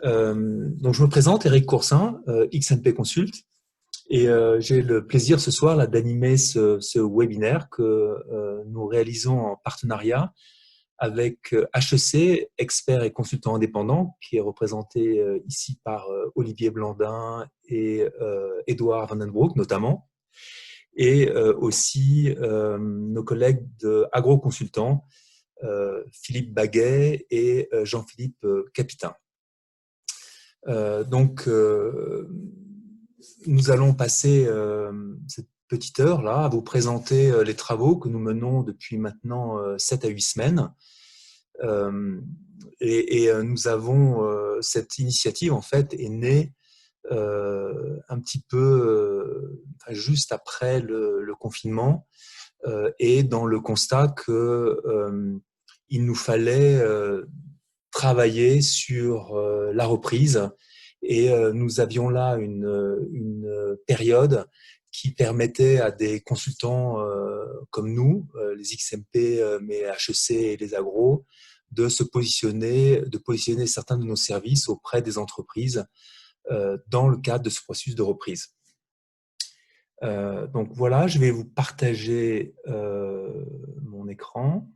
Donc, je me présente, Eric Coursin, XMP Consult, et j'ai le plaisir ce soir là d'animer ce webinaire que nous réalisons en partenariat avec HEC, expert et consultant indépendant, qui est représenté ici par Olivier Blandin et Edouard Vandenbroek notamment, et aussi nos collègues de AgroConsultant, Philippe Baguet et Jean-Philippe Capitain. Donc, nous allons passer cette petite heure-là à vous présenter les travaux que nous menons depuis maintenant 7 à 8 semaines. Nous avons cette initiative, en fait, est née un petit peu juste après le confinement et dans le constat qu'il nous fallait travailler sur la reprise. Et nous avions là une période qui permettait à des consultants comme nous, les XMP, mais HEC et les agros, de positionner certains de nos services auprès des entreprises dans le cadre de ce processus de reprise. Donc voilà, je vais vous partager mon écran.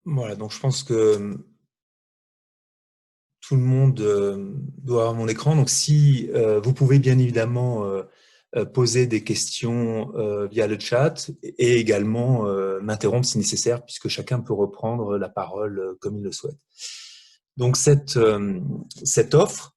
Voilà, donc je pense que tout le monde doit avoir mon écran. Donc, si vous pouvez bien évidemment poser des questions via le chat et également m'interrompre si nécessaire, puisque chacun peut reprendre la parole comme il le souhaite. Donc, cette offre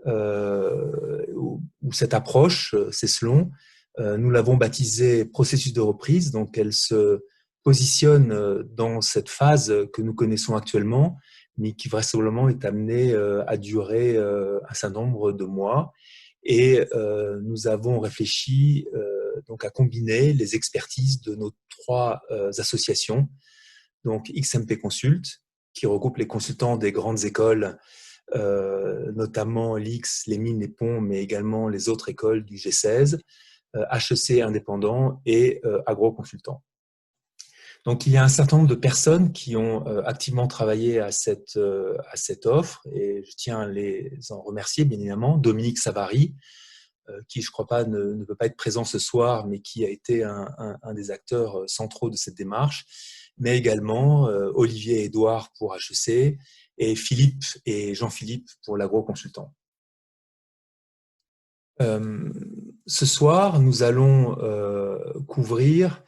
ou cette approche, c'est selon, nous l'avons baptisée processus de reprise. Donc, elle se positionne dans cette phase que nous connaissons actuellement, mais qui vraisemblablement est amenée à durer un certain nombre de mois. Et nous avons réfléchi donc à combiner les expertises de nos trois associations, donc XMP Consult, qui regroupe les consultants des grandes écoles, notamment l'X, les mines, les ponts, mais également les autres écoles du G16, HEC indépendant et AgroConsultant. Donc, il y a un certain nombre de personnes qui ont activement travaillé à cette offre, et je tiens à les en remercier, bien évidemment. Dominique Savary, qui, je ne crois pas, ne peut pas être présent ce soir, mais qui a été un des acteurs centraux de cette démarche, mais également Olivier et Edouard pour HEC, et Philippe et Jean-Philippe pour l'AgroConsultant. Ce soir, nous allons couvrir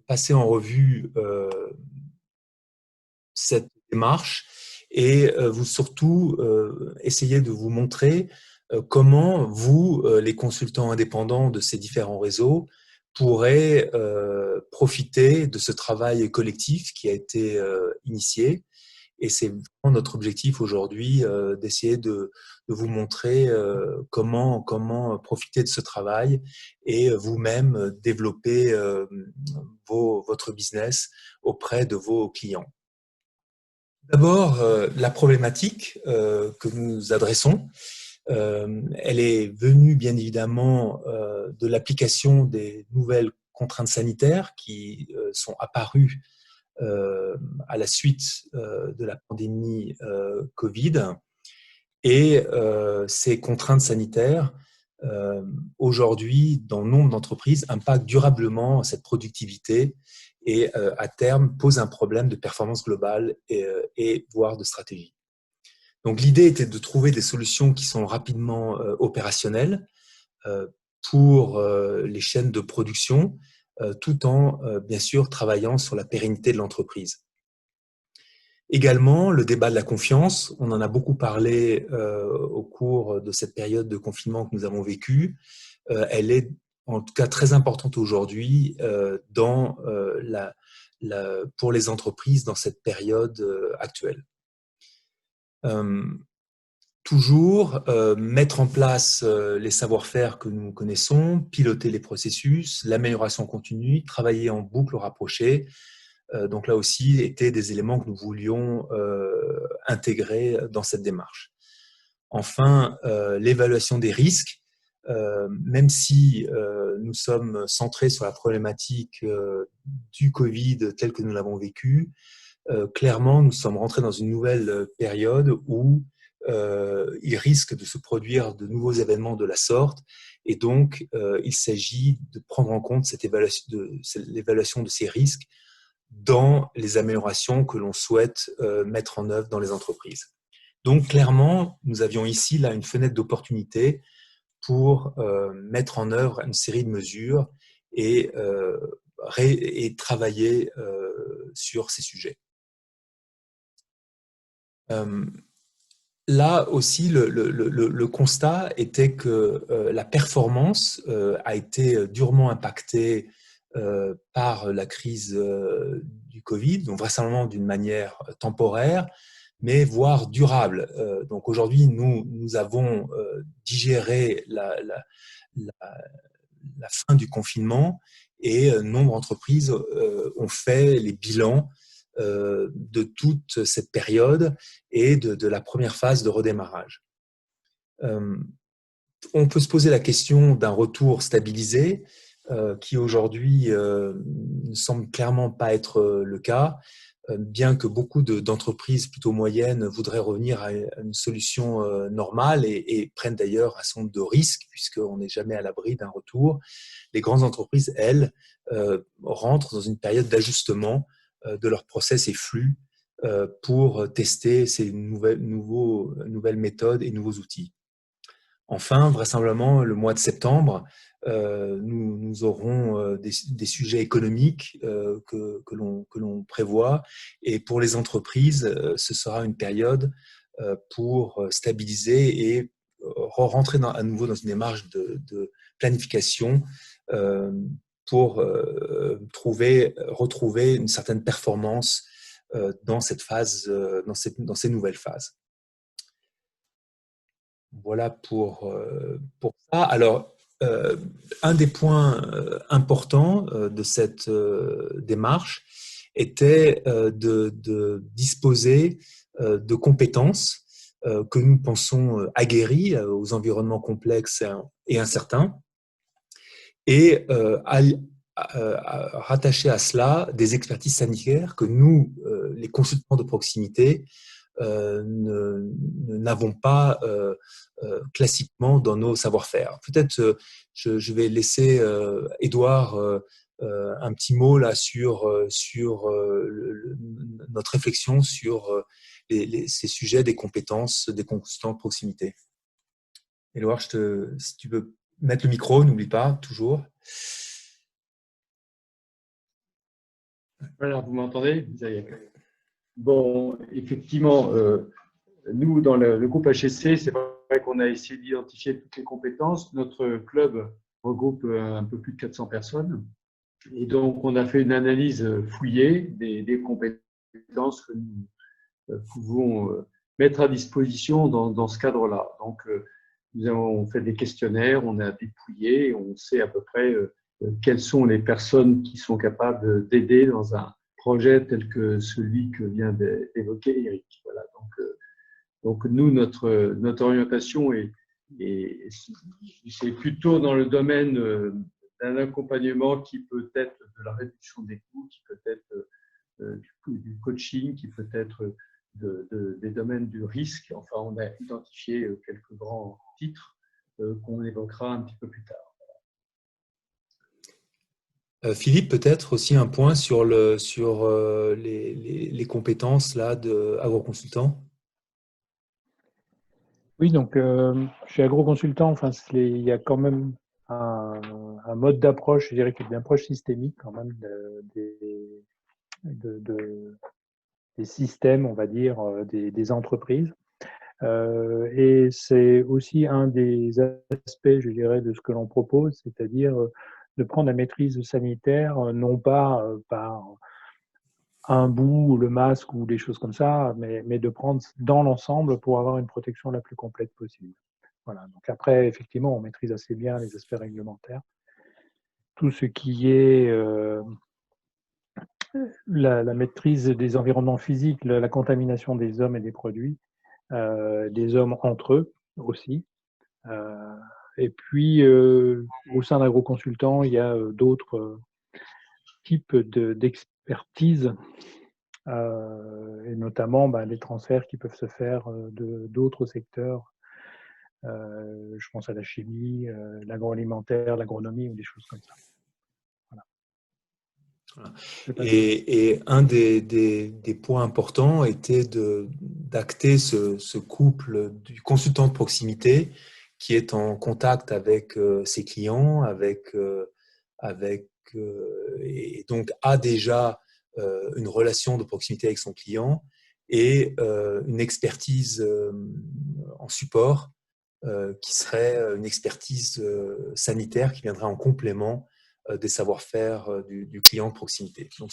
passer en revue cette démarche et surtout essayer de vous montrer comment vous, les consultants indépendants de ces différents réseaux, pourrez profiter de ce travail collectif qui a été initié. Et c'est vraiment notre objectif aujourd'hui d'essayer de vous montrer comment profiter de ce travail et vous-même développer votre business auprès de vos clients. D'abord, la problématique que nous adressons, elle est venue bien évidemment de l'application des nouvelles contraintes sanitaires qui sont apparues à la suite de la pandémie Covid. Et ces contraintes sanitaires, aujourd'hui, dans nombre d'entreprises, impactent durablement cette productivité et à terme posent un problème de performance globale et voire de stratégie. Donc l'idée était de trouver des solutions qui sont rapidement opérationnelles pour les chaînes de production, tout en, bien sûr, travaillant sur la pérennité de l'entreprise. Également, le débat de la confiance, on en a beaucoup parlé au cours de cette période de confinement que nous avons vécue. Elle est en tout cas très importante aujourd'hui pour les entreprises dans cette période actuelle. toujours mettre en place les savoir-faire que nous connaissons, piloter les processus, l'amélioration continue, travailler en boucle rapprochée. Donc là aussi, étaient des éléments que nous voulions intégrer dans cette démarche. Enfin, l'évaluation des risques, même si nous sommes centrés sur la problématique du Covid tel que nous l'avons vécu, clairement, nous sommes rentrés dans une nouvelle période où il risque de se produire de nouveaux événements de la sorte. Et donc, il s'agit de prendre en compte l'évaluation de ces risques dans les améliorations que l'on souhaite mettre en œuvre dans les entreprises. Donc, clairement, nous avions ici là, une fenêtre d'opportunité pour mettre en œuvre une série de mesures et travailler sur ces sujets. Là aussi, le constat était que la performance a été durement impactée par la crise du Covid, donc vraisemblablement d'une manière temporaire, mais voire durable. Donc aujourd'hui, nous avons digéré la fin du confinement et nombre d'entreprises ont fait les bilans de toute cette période et de la première phase de redémarrage. On peut se poser la question d'un retour stabilisé, qui aujourd'hui ne semble clairement pas être le cas, bien que beaucoup d'entreprises plutôt moyennes voudraient revenir à une solution normale et prennent d'ailleurs un certain nombre de risques, puisqu'on n'est jamais à l'abri d'un retour. Les grandes entreprises, elles, rentrent dans une période d'ajustement de leurs process et flux pour tester ces nouvelles méthodes et nouveaux outils. Enfin, vraisemblablement, le mois de septembre, nous aurons des sujets économiques que l'on prévoit. Et pour les entreprises, ce sera une période pour stabiliser et rentrer à nouveau dans une démarche de planification pour retrouver une certaine performance dans cette phase, dans ces nouvelles phases. Voilà pour ça. Alors, un des points importants de cette démarche était de disposer de compétences que nous pensons aguerries aux environnements complexes et incertains, et rattacher à cela des expertises sanitaires que nous, les consultants de proximité, n'avons pas classiquement dans nos savoir-faire. Peut-être je vais laisser Édouard un petit mot là sur notre réflexion sur ces sujets des compétences des consultants de proximité. Édouard, si tu veux mettre le micro, n'oublie pas, toujours. Voilà, vous m'entendez? Bon, effectivement, nous, dans le groupe HSC, c'est vrai qu'on a essayé d'identifier toutes les compétences. Notre club regroupe un peu plus de 400 personnes. Et donc, on a fait une analyse fouillée des compétences que nous pouvons mettre à disposition dans ce cadre-là. Donc, nous avons fait des questionnaires, on a dépouillé, on sait à peu près quelles sont les personnes qui sont capables d'aider dans un projet tel que celui que vient d'évoquer Eric. Voilà. Donc nous, notre orientation c'est plutôt dans le domaine d'un accompagnement qui peut être de la réduction des coûts, qui peut être du coaching, qui peut être des domaines du risque. Enfin, on a identifié quelques grands titres qu'on évoquera un petit peu plus tard. Philippe, peut-être aussi un point sur les compétences là, d'agro-consultant. Oui, donc je suis agro-consultant. Enfin, il y a quand même un mode d'approche, je dirais, qui est une approche systémique quand même des systèmes, on va dire, des entreprises. Et c'est aussi un des aspects, je dirais, de ce que l'on propose, c'est-à-dire de prendre la maîtrise sanitaire, non pas par un bout, le masque ou des choses comme ça, mais de prendre dans l'ensemble pour avoir une protection la plus complète possible. Voilà. Donc après, effectivement, on maîtrise assez bien les aspects réglementaires. Tout ce qui est la maîtrise des environnements physiques, la contamination des hommes et des produits, des hommes entre eux aussi. Et puis, au sein d'AgroConsultant, il y a d'autres types d'expertise, et notamment les transferts qui peuvent se faire d'autres secteurs. Je pense à la chimie, l'agroalimentaire, l'agronomie ou des choses comme ça. Voilà. Et un des points importants était d'acter ce couple du consultant de proximité qui est en contact avec ses clients, et donc a déjà une relation de proximité avec son client et une expertise en support qui serait une expertise sanitaire qui viendrait en complément des savoir-faire du client de proximité. Donc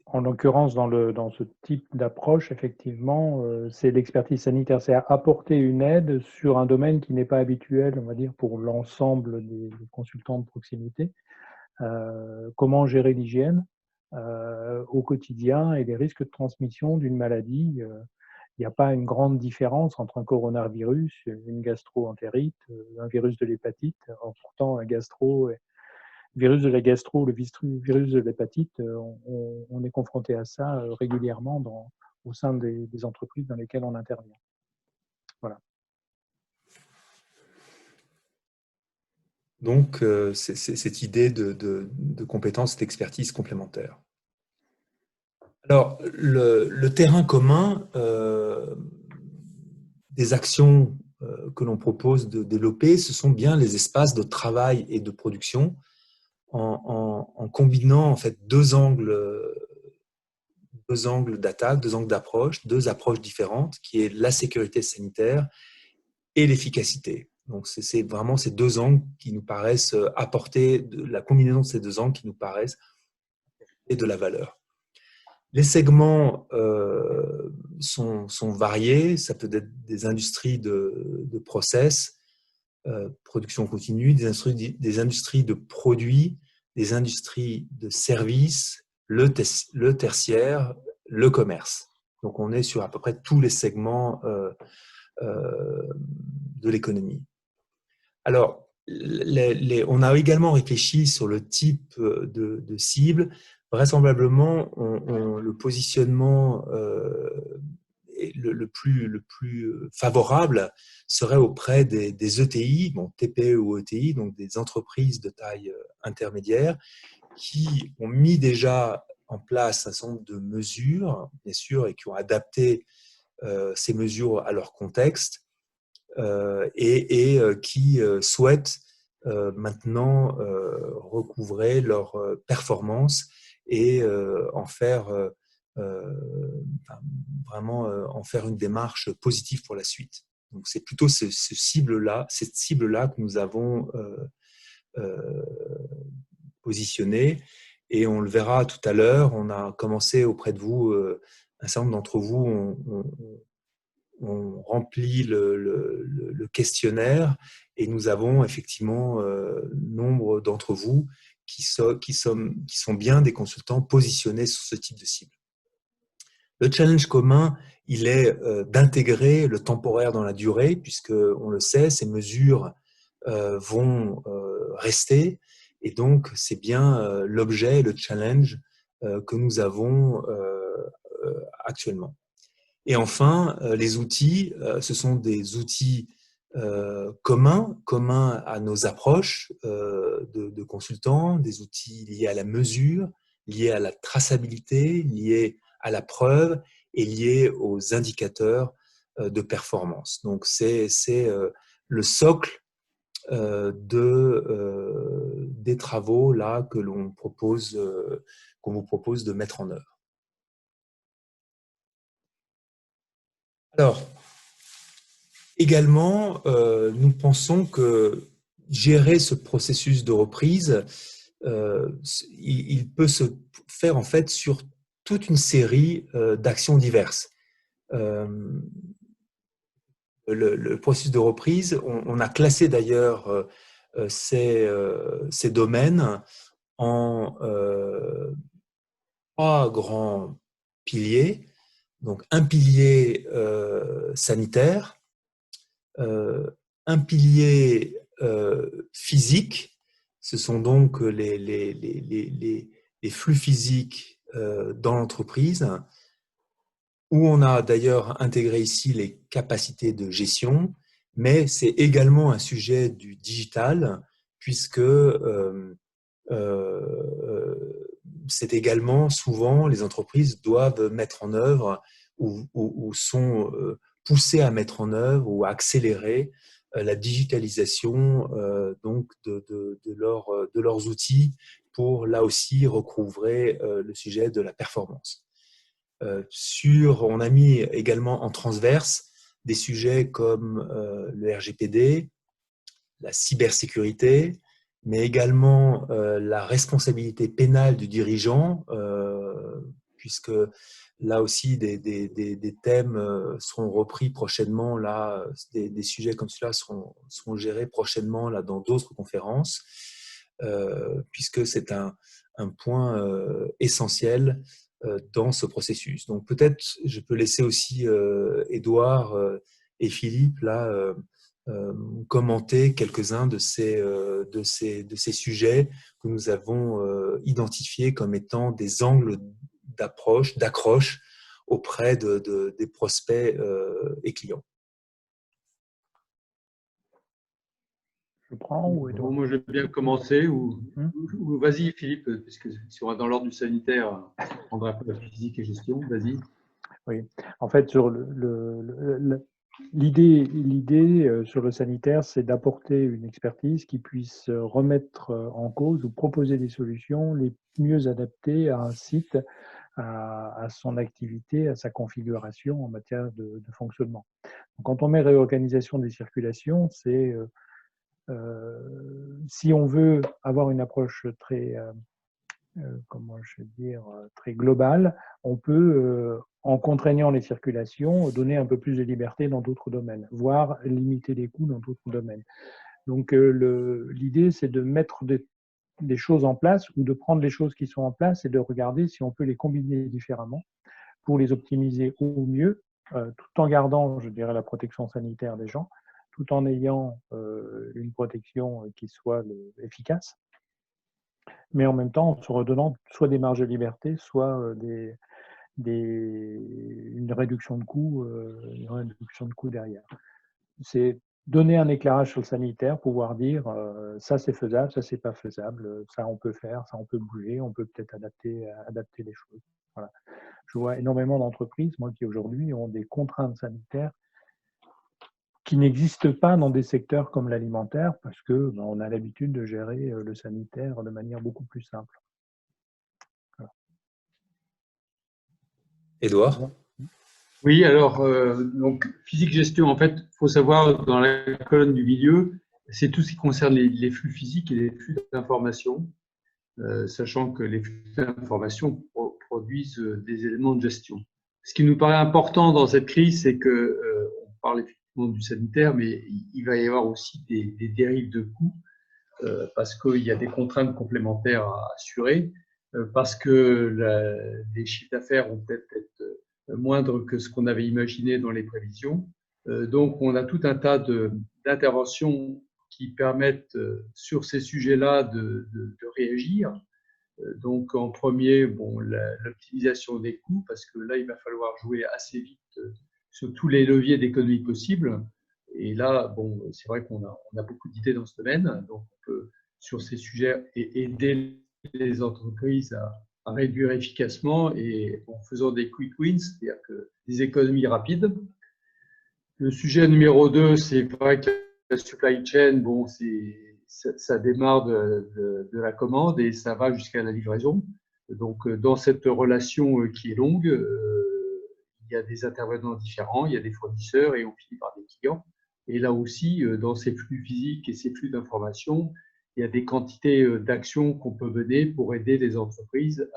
en l'occurrence, dans ce type d'approche, effectivement, c'est l'expertise sanitaire, c'est apporter une aide sur un domaine qui n'est pas habituel, on va dire, pour l'ensemble des consultants de proximité. Comment gérer l'hygiène au quotidien et les risques de transmission d'une maladie. Il n'y a pas une grande différence entre un coronavirus, une gastro-entérite, un virus de l'hépatite. Pourtant, un virus de la gastro, le virus de l'hépatite, on est confronté à ça régulièrement au sein des entreprises dans lesquelles on intervient. Voilà. Donc, c'est cette idée de compétence, d'expertise complémentaire. Alors, le terrain commun des actions que l'on propose de développer, ce sont bien les espaces de travail et de production en combinant en fait deux angles d'attaque, deux angles d'approche, deux approches différentes, qui est la sécurité sanitaire et l'efficacité. Donc, c'est vraiment ces deux angles qui nous paraissent apporter, la combinaison de ces deux angles qui nous paraissent et de la valeur. Les segments sont variés, ça peut être des industries de process, production continue, des industries de produits, des industries de services, le tertiaire, le commerce. Donc, on est sur à peu près tous les segments de l'économie. Alors, on a également réfléchi sur le type de cible. Vraisemblablement, le positionnement le plus favorable serait auprès des ETI, bon, TPE ou ETI, donc des entreprises de taille intermédiaire, qui ont mis déjà en place un certain nombre de mesures, bien sûr, et qui ont adapté ces mesures à leur contexte, et qui souhaitent maintenant recouvrer leur performance et en faire vraiment en faire une démarche positive pour la suite. Donc c'est plutôt cette cible-là que nous avons positionnée, et on le verra tout à l'heure. On a commencé auprès de vous, un certain nombre d'entre vous on remplit le questionnaire, et nous avons effectivement nombre d'entre vous qui sont bien des consultants positionnés sur ce type de cible. Le challenge commun, il est d'intégrer le temporaire dans la durée, puisque on le sait, ces mesures vont rester, et donc c'est bien l'objet, le challenge que nous avons actuellement. Et enfin, les outils, ce sont des outils communs à nos approches de consultants, des outils liés à la mesure, liés à la traçabilité, liés à la preuve et liés aux indicateurs de performance. Donc, c'est le socle des travaux là que l'on propose, qu'on vous propose de mettre en œuvre. Alors, également, nous pensons que gérer ce processus de reprise, il peut se faire en fait sur toute une série d'actions diverses. Le processus de reprise, on a classé d'ailleurs ces domaines en trois grands piliers. Donc, un pilier sanitaire, un pilier physique, ce sont donc les flux physiques dans l'entreprise, où on a d'ailleurs intégré ici les capacités de gestion, mais c'est également un sujet du digital, puisque c'est également souvent les entreprises doivent mettre en œuvre ou sont poussées à mettre en œuvre ou à accélérer la digitalisation donc de leurs outils pour là aussi recouvrer le sujet de la performance. On a mis également en transverse des sujets comme le RGPD, la cybersécurité, mais également la responsabilité pénale du dirigeant, puisque là aussi des thèmes seront repris prochainement, là, des sujets comme cela seront gérés prochainement là, dans d'autres conférences, puisque c'est un point essentiel dans ce processus. Donc peut-être je peux laisser aussi Édouard et Philippe là commenter quelques-uns de ces sujets que nous avons identifiés comme étant des angles d'accroche auprès des prospects et clients. Je prends ou Édouard? Bon, moi, je vais bien commencer. Ou vas-y, Philippe, puisque si on va dans l'ordre du sanitaire, on prendra un peu la physique et gestion. Vas-y. Oui, en fait, sur l'idée sur le sanitaire, c'est d'apporter une expertise qui puisse remettre en cause ou proposer des solutions les mieux adaptées à un site, à son activité, à sa configuration en matière de fonctionnement. Donc, quand on met réorganisation des circulations, c'est si on veut avoir une approche très comment je veux dire, très globale, on peut, en contraignant les circulations, donner un peu plus de liberté dans d'autres domaines, voire limiter les coûts dans d'autres domaines. Donc l'idée, c'est de mettre des choses en place ou de prendre les choses qui sont en place et de regarder si on peut les combiner différemment pour les optimiser au mieux, tout en gardant, je dirais, la protection sanitaire des gens, tout en ayant une protection qui soit efficace, mais en même temps en se redonnant soit des marges de liberté, soit une réduction de coûts derrière. C'est donner un éclairage sur le sanitaire, pouvoir dire ça c'est faisable, ça c'est pas faisable, ça on peut faire, ça on peut bouger, on peut peut-être adapter les choses. Voilà. Je vois énormément d'entreprises, moi, qui aujourd'hui ont des contraintes sanitaires qui n'existent pas dans des secteurs comme l'alimentaire parce que on a l'habitude de gérer le sanitaire de manière beaucoup plus simple. Voilà. Édouard? Oui, alors, donc, physique gestion, en fait, il faut savoir, dans la colonne du milieu, c'est tout ce qui concerne les flux physiques et les flux d'information, sachant que les flux d'information produisent des éléments de gestion. Ce qui nous paraît important dans cette crise, c'est que on parle effectivement du sanitaire, mais il va y avoir aussi des dérives de coûts, parce qu'il y a des contraintes complémentaires à assurer, parce que les chiffres d'affaires vont peut-être être moindres que ce qu'on avait imaginé dans les prévisions. Donc, on a tout un tas d'interventions qui permettent, sur ces sujets-là, de réagir. Donc, en premier, bon, l'optimisation des coûts, parce que là, il va falloir jouer assez vite sur tous les leviers d'économie possibles. Et là, bon, c'est vrai qu'on a beaucoup d'idées dans ce domaine. Donc, on peut, sur ces sujets, aider les entreprises à réduire efficacement et en faisant des quick wins, c'est-à-dire que des économies rapides. Le sujet numéro 2, c'est vrai que la supply chain, bon, ça démarre de la commande et ça va jusqu'à la livraison. Donc, dans cette relation qui est longue, il y a des intervenants différents, il y a des fournisseurs et on finit par des clients. Et là aussi, dans ces flux physiques et ces flux d'informations, il y a des quantités d'actions qu'on peut mener pour aider les entreprises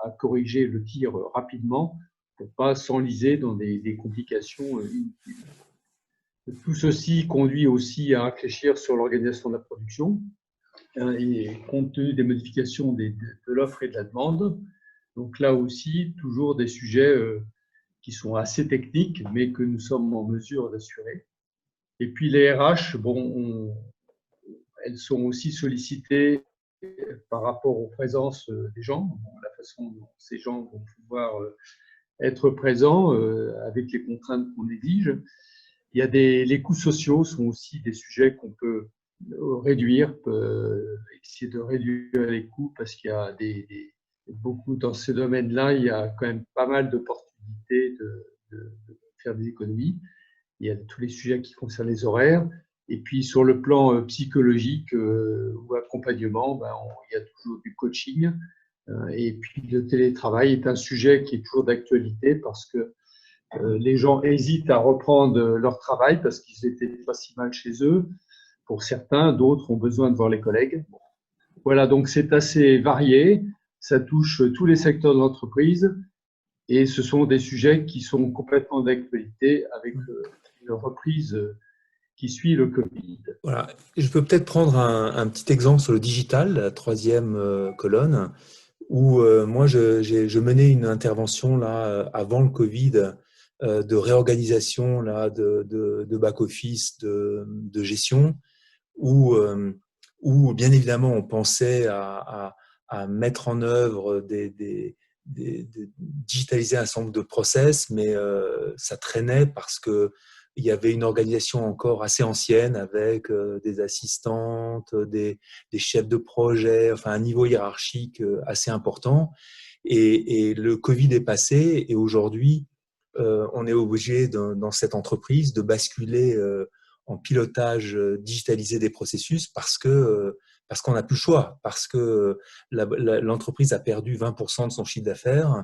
à corriger le tir rapidement pour ne pas s'enliser dans des complications inutiles. Tout ceci conduit aussi à réfléchir sur l'organisation de la production et compte tenu des modifications de l'offre et de la demande. Donc là aussi, toujours des sujets qui sont assez techniques, mais que nous sommes en mesure d'assurer. Et puis les RH, bon, elles sont aussi sollicitées par rapport aux présences des gens, la façon dont ces gens vont pouvoir être présents avec les contraintes qu'on exige. Il y a les coûts sociaux sont aussi des sujets qu'on peut réduire, essayer de réduire les coûts parce qu'il y a beaucoup dans ces domaines-là, il y a quand même pas mal d'opportunités de faire des économies. Il y a tous les sujets qui concernent les horaires. Et puis, sur le plan psychologique ou accompagnement, il y a toujours du coaching. Et puis, le télétravail est un sujet qui est toujours d'actualité parce que les gens hésitent à reprendre leur travail parce qu'ils étaient pas si mal chez eux. Pour certains, d'autres ont besoin de voir les collègues. Voilà, donc c'est assez varié. Ça touche tous les secteurs de l'entreprise et ce sont des sujets qui sont complètement d'actualité avec une reprise qui suit le Covid. Voilà. Je peux peut-être prendre un petit exemple sur le digital, la troisième colonne, où moi, je menais une intervention là, avant le Covid de réorganisation là, de back-office, de gestion, où bien évidemment on pensait à mettre en œuvre digitaliser un certain nombre de process, mais ça traînait parce que il y avait une organisation encore assez ancienne avec des assistantes, des chefs de projet, enfin un niveau hiérarchique assez important. Et le Covid est passé et aujourd'hui, on est obligé dans cette entreprise de basculer en pilotage digitalisé des processus parce qu'on n'a plus le choix, parce que l'entreprise a perdu 20% de son chiffre d'affaires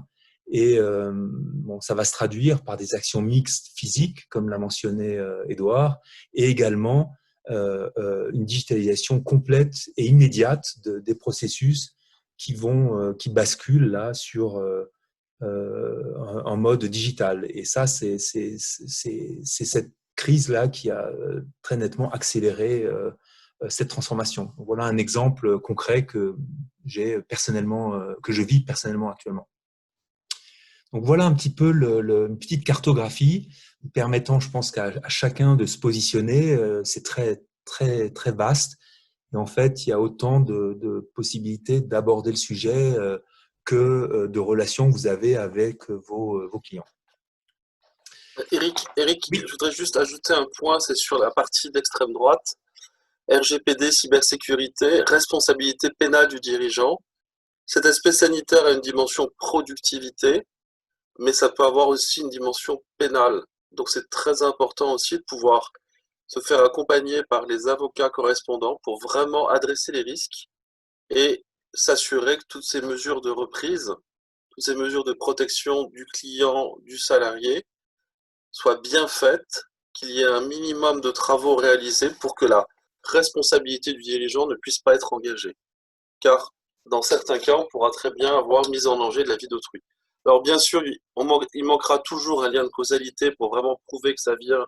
et bon, ça va se traduire par des actions mixtes physiques, comme l'a mentionné Édouard, et également une digitalisation complète et immédiate des processus qui basculent là sur en mode digital. Et ça, c'est cette crise-là qui a très nettement accéléré cette transformation. Voilà un exemple concret que j'ai personnellement, que je vis personnellement actuellement. Donc voilà un petit peu une petite cartographie permettant, je pense, qu'à chacun de se positionner. C'est très, très, très vaste. Et en fait, il y a autant de possibilités d'aborder le sujet que de relations que vous avez avec vos clients. Eric, Oui. je voudrais juste ajouter un point, c'est sur la partie d'extrême droite. RGPD, cybersécurité, responsabilité pénale du dirigeant. Cet aspect sanitaire a une dimension productivité, mais ça peut avoir aussi une dimension pénale. Donc c'est très important aussi de pouvoir se faire accompagner par les avocats correspondants pour vraiment adresser les risques et s'assurer que toutes ces mesures de reprise, toutes ces mesures de protection du client, du salarié, soient bien faites, qu'il y ait un minimum de travaux réalisés pour que la responsabilité du dirigeant ne puisse pas être engagée. Car dans certains cas, on pourra très bien avoir mise en danger de la vie d'autrui. Alors bien sûr, il manquera toujours un lien de causalité pour vraiment prouver que ça vient,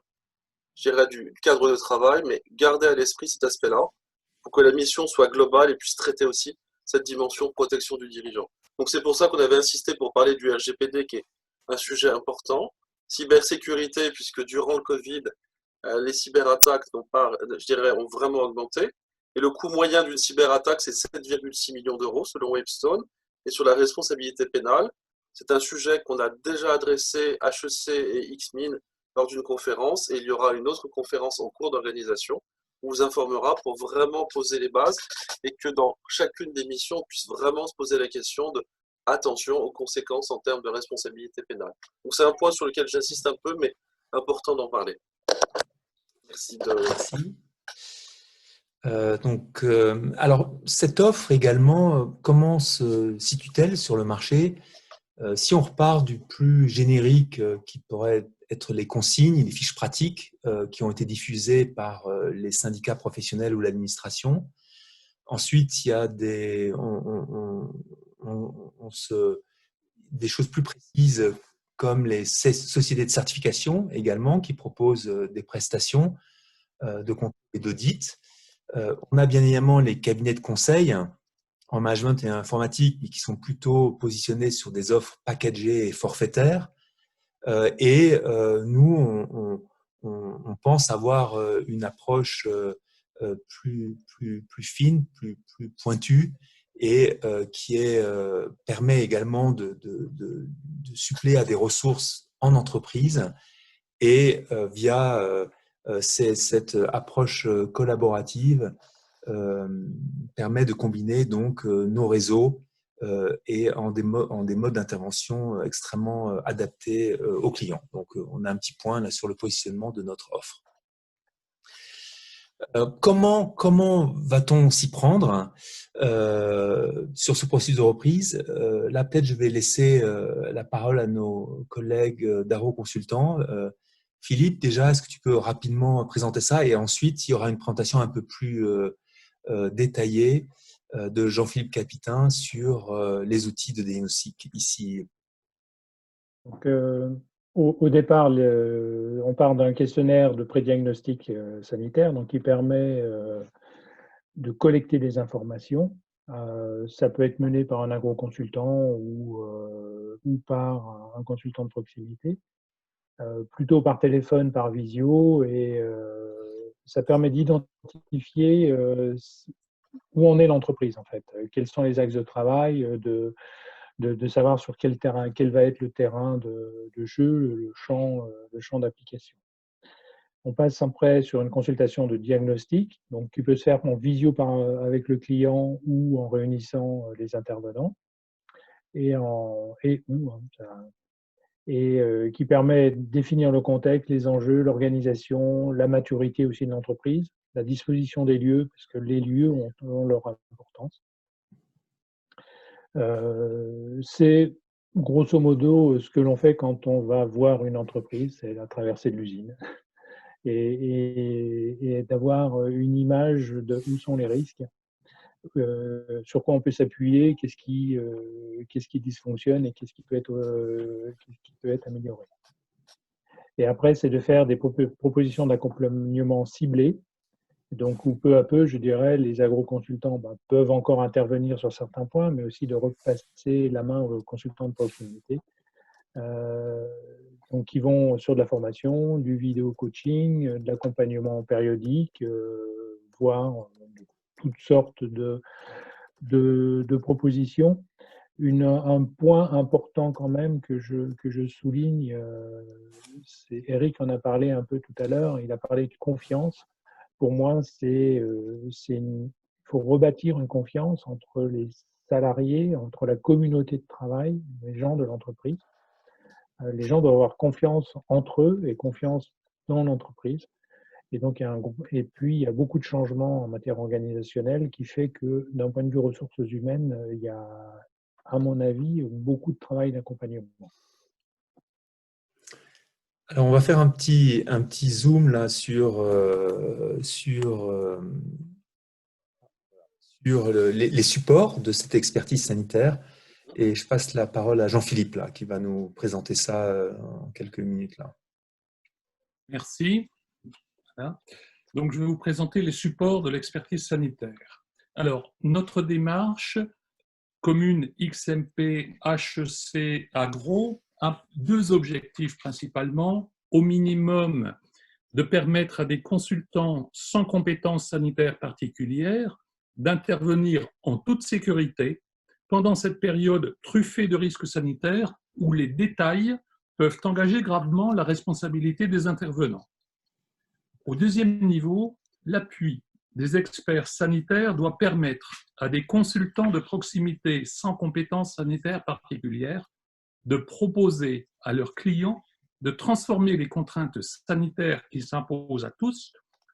je dirais, du cadre de travail, mais gardez à l'esprit cet aspect-là pour que la mission soit globale et puisse traiter aussi cette dimension protection du dirigeant. Donc c'est pour ça qu'on avait insisté pour parler du RGPD, qui est un sujet important. Cybersécurité, puisque durant le Covid, les cyberattaques je dirais, ont vraiment augmenté. Et le coût moyen d'une cyberattaque, c'est 7,6 millions d'euros selon Webstone. Et sur la responsabilité pénale, c'est un sujet qu'on a déjà adressé HEC et XMIN lors d'une conférence. Et il y aura une autre conférence en cours d'organisation où on vous informera pour vraiment poser les bases et que dans chacune des missions, on puisse vraiment se poser la question de attention aux conséquences en termes de responsabilité pénale. Donc c'est un point sur lequel j'insiste un peu, mais important d'en parler. Merci. Merci. Alors, cette offre également, comment se situe-t-elle sur le marché? Si on repart du plus générique qui pourrait être les consignes, les fiches pratiques qui ont été diffusées par les syndicats professionnels ou l'administration. Ensuite, il y a des choses plus précises comme les sociétés de certification également qui proposent des prestations de contrôle et d'audit. On a bien évidemment les cabinets de conseil en management et informatique, mais qui sont plutôt positionnés sur des offres packagées et forfaitaires. Nous, on pense avoir une approche plus fine, plus pointue, et qui permet également de suppléer à des ressources en entreprise et via cette approche collaborative permet de combiner donc nos réseaux et en des modes d'intervention extrêmement adaptés aux clients. Donc on a un petit point là sur le positionnement de notre offre. Comment va-t-on s'y prendre sur ce processus de reprise? Là, peut-être, je vais laisser la parole à nos collègues d'Arro Consultants. Philippe, déjà, est-ce que tu peux rapidement présenter ça? Et ensuite, il y aura une présentation un peu plus détaillée de Jean-Philippe Capitain sur les outils de diagnostic ici. Donc, au départ, on part d'un questionnaire de prédiagnostic sanitaire donc, qui permet de collecter des informations. Ça peut être mené par un agroconsultant ou par un consultant de proximité, plutôt par téléphone, par visio, et ça permet d'identifier où en est l'entreprise en fait, quels sont les axes de travail, de savoir sur quel va être le terrain de jeu, le champ d'application. On passe après sur une consultation de diagnostic, donc qui peut se faire en visio avec le client ou en réunissant les intervenants, et qui permet de définir le contexte, les enjeux, l'organisation, la maturité aussi de l'entreprise, la disposition des lieux, parce que les lieux ont leur importance. C'est grosso modo ce que l'on fait quand on va voir une entreprise, c'est la traversée de l'usine. Et d'avoir une image de où sont les risques, sur quoi on peut s'appuyer, qu'est-ce qui dysfonctionne et qu'est-ce qui peut être amélioré. Et après, c'est de faire des propositions d'accompagnement ciblées. Donc, où peu à peu, je dirais, les agroconsultants peuvent encore intervenir sur certains points, mais aussi de repasser la main aux consultants de proximité. Donc, ils vont sur de la formation, du vidéo coaching, de l'accompagnement périodique, voire toutes sortes de propositions. Un point important quand même que je souligne, c'est Eric en a parlé un peu tout à l'heure, il a parlé de confiance. Pour moi, il faut rebâtir une confiance entre les salariés, entre la communauté de travail, les gens de l'entreprise. Les gens doivent avoir confiance entre eux et confiance dans l'entreprise. Et donc, puis, il y a beaucoup de changements en matière organisationnelle qui fait que, d'un point de vue ressources humaines, il y a, à mon avis, beaucoup de travail d'accompagnement. Alors, on va faire un petit zoom là sur les supports de cette expertise sanitaire. Et je passe la parole à Jean-Philippe là, qui va nous présenter ça en quelques minutes là. Merci. Voilà. Donc, je vais vous présenter les supports de l'expertise sanitaire. Alors, notre démarche commune XMP, HEC, Agro a deux objectifs principalement. Au minimum, de permettre à des consultants sans compétences sanitaires particulières d'intervenir en toute sécurité pendant cette période truffée de risques sanitaires où les détails peuvent engager gravement la responsabilité des intervenants. Au deuxième niveau, l'appui des experts sanitaires doit permettre à des consultants de proximité sans compétences sanitaires particulières de proposer à leurs clients de transformer les contraintes sanitaires qui s'imposent à tous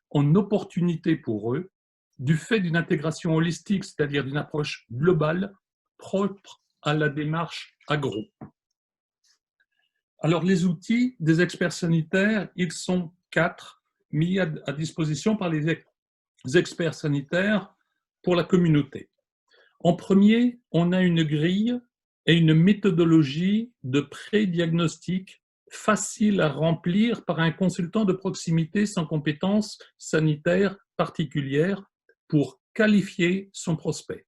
en opportunités pour eux du fait d'une intégration holistique, c'est-à-dire d'une approche globale propre à la démarche agro. Alors, les outils des experts sanitaires, ils sont 4 mis à disposition par les experts sanitaires pour la communauté. En premier, on a une grille et une méthodologie de pré-diagnostic facile à remplir par un consultant de proximité sans compétences sanitaires particulières pour qualifier son prospect.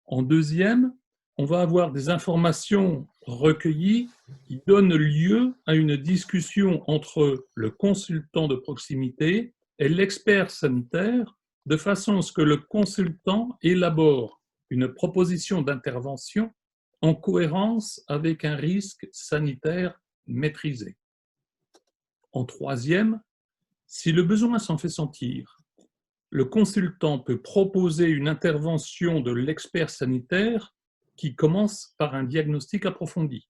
En deuxième, on va avoir des informations recueillies qui donnent lieu à une discussion entre le consultant de proximité et l'expert sanitaire, de façon à ce que le consultant élabore une proposition d'intervention en cohérence avec un risque sanitaire maîtrisé. En troisième, si le besoin s'en fait sentir, le consultant peut proposer une intervention de l'expert sanitaire qui commence par un diagnostic approfondi.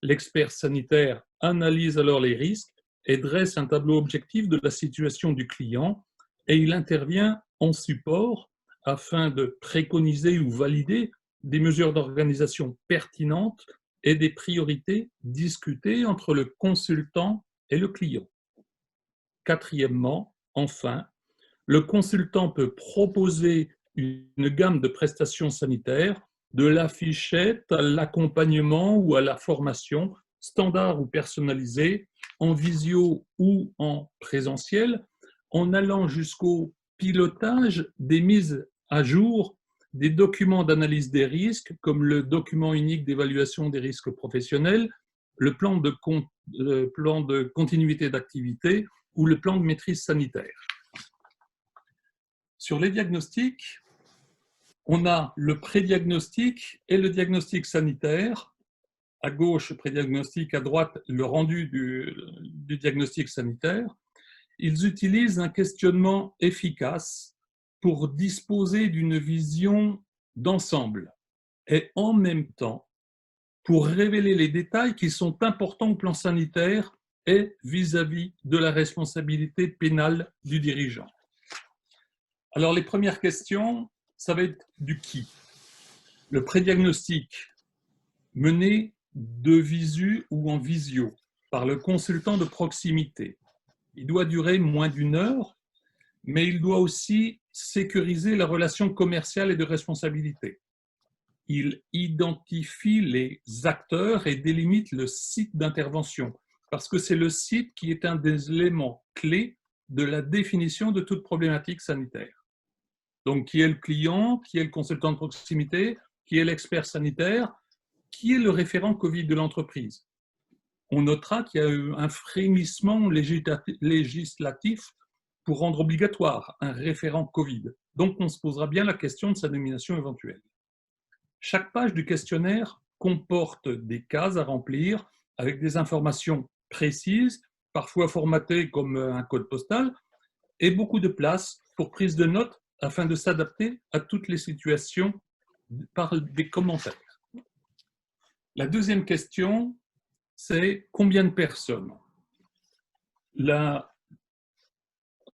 L'expert sanitaire analyse alors les risques et dresse un tableau objectif de la situation du client et il intervient en support afin de préconiser ou valider des mesures d'organisation pertinentes et des priorités discutées entre le consultant et le client. Quatrièmement, enfin, le consultant peut proposer une gamme de prestations sanitaires, de l'affichette à l'accompagnement ou à la formation, standard ou personnalisée, en visio ou en présentiel, en allant jusqu'au pilotage des mises à jour des documents d'analyse des risques, comme le document unique d'évaluation des risques professionnels, le plan de continuité d'activité ou le plan de maîtrise sanitaire. Sur les diagnostics, on a le prédiagnostic et le diagnostic sanitaire. À gauche, prédiagnostic, à droite, le rendu du diagnostic sanitaire. Ils utilisent un questionnement efficace pour disposer d'une vision d'ensemble et en même temps pour révéler les détails qui sont importants au plan sanitaire et vis-à-vis de la responsabilité pénale du dirigeant. Alors, les premières questions, ça va être du qui. Le prédiagnostic mené de visu ou en visio par le consultant de proximité. Il doit durer moins d'1 heure, mais il doit aussi sécuriser la relation commerciale et de responsabilité. Il identifie les acteurs et délimite le site d'intervention, parce que c'est le site qui est un des éléments clés de la définition de toute problématique sanitaire. Donc, qui est le client, qui est le consultant de proximité, qui est l'expert sanitaire, qui est le référent Covid de l'entreprise. On notera qu'il y a eu un frémissement législatif pour rendre obligatoire un référent Covid. Donc, on se posera bien la question de sa nomination éventuelle. Chaque page du questionnaire comporte des cases à remplir avec des informations précises, parfois formatées comme un code postal, et beaucoup de place pour prise de notes afin de s'adapter à toutes les situations par des commentaires. La deuxième question, c'est combien de personnes? Là,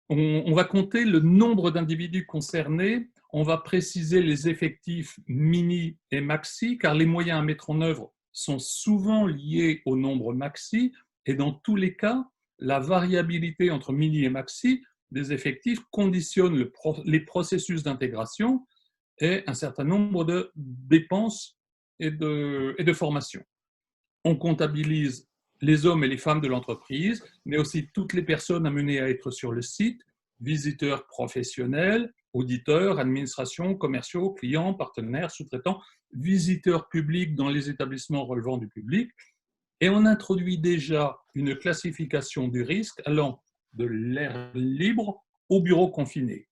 on va compter le nombre d'individus concernés, on va préciser les effectifs mini et maxi, car les moyens à mettre en œuvre sont souvent liés au nombre maxi, et dans tous les cas, la variabilité entre mini et maxi des effectifs conditionne les processus d'intégration et un certain nombre de dépenses et de formation. On comptabilise les hommes et les femmes de l'entreprise, mais aussi toutes les personnes amenées à être sur le site, visiteurs professionnels, auditeurs, administrations, commerciaux, clients, partenaires, sous-traitants, visiteurs publics dans les établissements relevant du public. Et on introduit déjà une classification du risque allant de l'air libre au bureau confiné.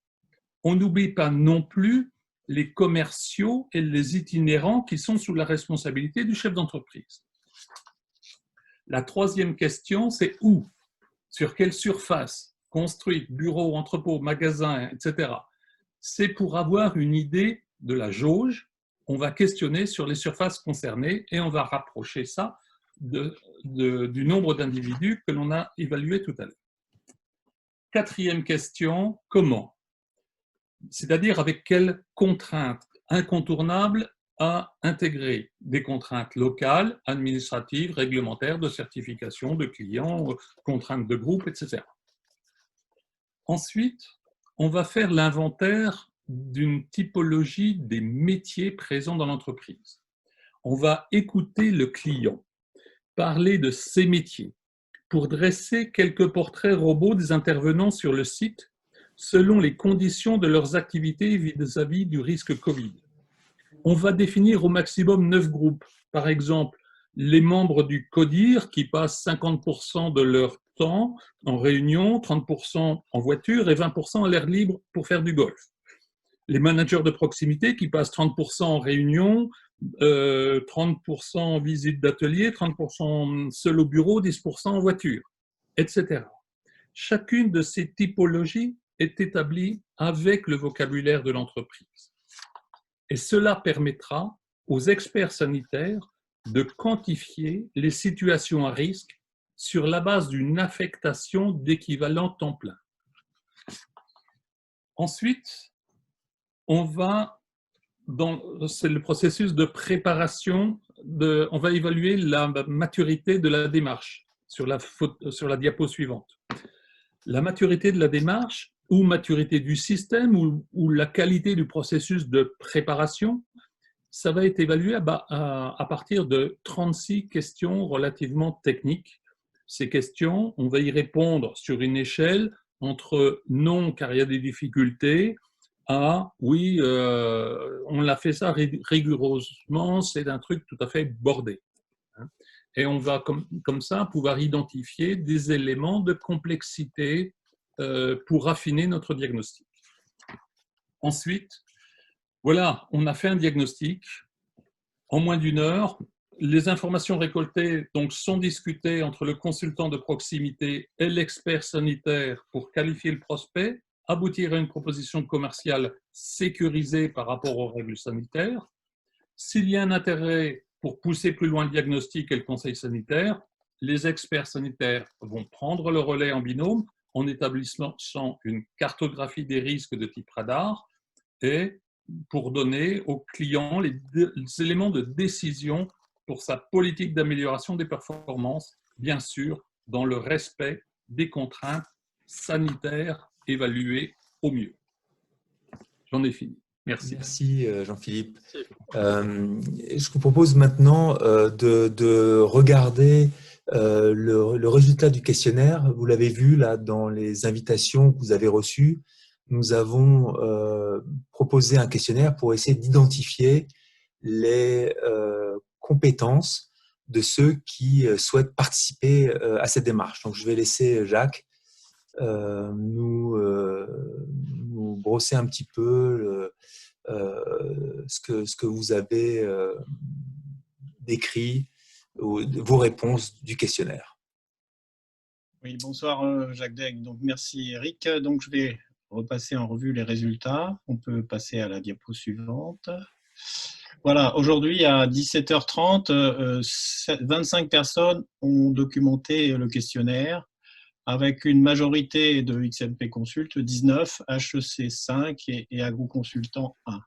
On n'oublie pas non plus les commerciaux et les itinérants qui sont sous la responsabilité du chef d'entreprise. La troisième question, c'est où? Sur quelle surface? Construite, bureau, entrepôt, magasin, etc. C'est pour avoir une idée de la jauge. On va questionner sur les surfaces concernées et on va rapprocher ça du nombre d'individus que l'on a évalué tout à l'heure. Quatrième question, comment? C'est-à-dire avec quelles contraintes incontournables à intégrer, des contraintes locales, administratives, réglementaires, de certification, de clients, contraintes de groupe, etc. Ensuite, on va faire l'inventaire d'une typologie des métiers présents dans l'entreprise. On va écouter le client, parler de ses métiers, pour dresser quelques portraits robots des intervenants sur le site selon les conditions de leurs activités vis-à-vis du risque Covid. On va définir au maximum 9 groupes. Par exemple, les membres du CODIR qui passent 50% de leur temps en réunion, 30% en voiture et 20% à l'air libre pour faire du golf. Les managers de proximité qui passent 30% en réunion, 30% en visite d'atelier, 30% seul au bureau, 10% en voiture, etc. Chacune de ces typologies est établie avec le vocabulaire de l'entreprise. Et cela permettra aux experts sanitaires de quantifier les situations à risque sur la base d'une affectation d'équivalent temps plein. Ensuite, c'est le processus de préparation, on va évaluer la maturité de la démarche sur la diapo suivante. La maturité de la démarche ou maturité du système ou la qualité du processus de préparation, ça va être évalué à partir de 36 questions relativement techniques. Ces questions, on va y répondre sur une échelle entre non, car il y a des difficultés, à oui, on a fait ça rigoureusement, c'est un truc tout à fait bordé. Et on va comme ça pouvoir identifier des éléments de complexité pour affiner notre diagnostic. Ensuite, voilà, on a fait un diagnostic en moins d'1 heure. Les informations récoltées donc, sont discutées entre le consultant de proximité et l'expert sanitaire pour qualifier le prospect, aboutir à une proposition commerciale sécurisée par rapport aux règles sanitaires. S'il y a un intérêt pour pousser plus loin le diagnostic et le conseil sanitaire, les experts sanitaires vont prendre le relais en binôme en établissant une cartographie des risques de type radar et pour donner au client les éléments de décision pour sa politique d'amélioration des performances, bien sûr, dans le respect des contraintes sanitaires évaluées au mieux. J'en ai fini. Merci. Merci Jean-Philippe. Je vous propose maintenant de regarder le résultat du questionnaire. Vous l'avez vu là dans les invitations que vous avez reçues. Nous avons proposé un questionnaire pour essayer d'identifier les compétences de ceux qui souhaitent participer à cette démarche. Donc, je vais laisser Jacques nous brosser un petit peu ce que vous avez décrit, vos réponses du questionnaire. Oui, bonsoir Jacques Daigle. Donc, merci Eric. Donc, je vais repasser en revue les résultats. On peut passer à la diapo suivante. Voilà, aujourd'hui à 17h30, 25 personnes ont documenté le questionnaire avec une majorité de XMP Consult, 19, HEC 5 et AgroConsultant 1.